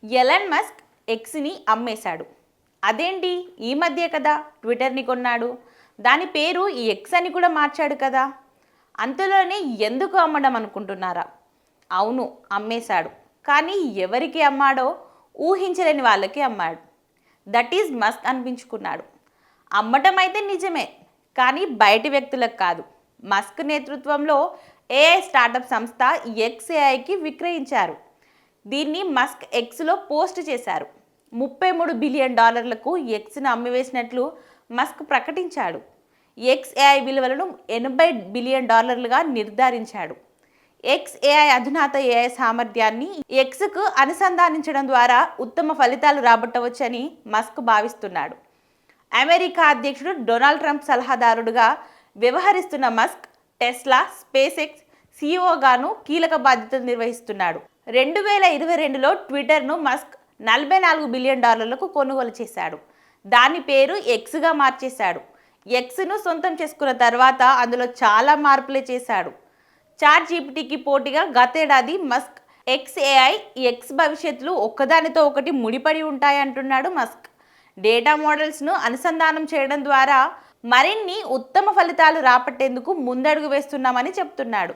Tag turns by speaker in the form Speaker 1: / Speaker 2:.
Speaker 1: Elon Musk ఎక్స్ని అమ్మేశాడు. అదేంటి, ఈ మధ్య కదా ట్విట్టర్ని కొన్నాడు. దాని పేరు ఎక్స్ అని కూడా మార్చాడు కదా. అంతలోనే ఎందుకు అమ్మడం అనుకుంటున్నారా? అవును, అమ్మేశాడు. కానీ ఎవరికి అమ్మాడో ఊహించలేని వాళ్ళకి అమ్మాడు. దట్ ఈజ్ మస్క్ అనిపించుకున్నాడు. అమ్మటం అయితే నిజమే, కానీ బయటి వ్యక్తులకు కాదు. మస్క్ నేతృత్వంలో ఏఐ స్టార్టప్ సంస్థ ఎక్స్ఏఐకి విక్రయించారు. దీన్ని మస్క్ ఎక్స్లో పోస్ట్ చేశారు. $33 బిలియన్ ఎక్స్ను అమ్మివేసినట్లు మస్క్ ప్రకటించాడు. ఎక్స్ఏఐ విలువలను $80 బిలియన్ నిర్ధారించాడు. ఎక్స్ఏఐ అధునాత ఏఐ సామర్థ్యాన్ని ఎక్స్కు అనుసంధానించడం ద్వారా ఉత్తమ ఫలితాలు రాబట్టవచ్చని మస్క్ భావిస్తున్నాడు. అమెరికా అధ్యక్షుడు డొనాల్డ్ ట్రంప్ సలహాదారుడుగా వ్యవహరిస్తున్న మస్క్ టెస్లా, స్పేస్ ఎక్స్ సీఈఓగాను కీలక బాధ్యతలు నిర్వహిస్తున్నాడు. 2022లో ట్విట్టర్ను మస్క్ $44 బిలియన్ కొనుగోలు చేశాడు. దాని పేరు ఎక్స్గా మార్చేశాడు. ఎక్స్ను సొంతం చేసుకున్న తర్వాత అందులో చాలా మార్పులే చేశాడు. చాట్ జీపీటీకి పోటీగా గతేడాది మస్క్ ఎక్స్ఏఐ, ఎక్స్ భవిష్యత్తులు ఒక్కదానితో ఒకటి ముడిపడి ఉంటాయంటున్నాడు మస్క్. డేటా మోడల్స్ను అనుసంధానం చేయడం ద్వారా మరిన్ని ఉత్తమ ఫలితాలు రాబట్టేందుకు ముందడుగు వేస్తున్నామని చెప్తున్నాడు.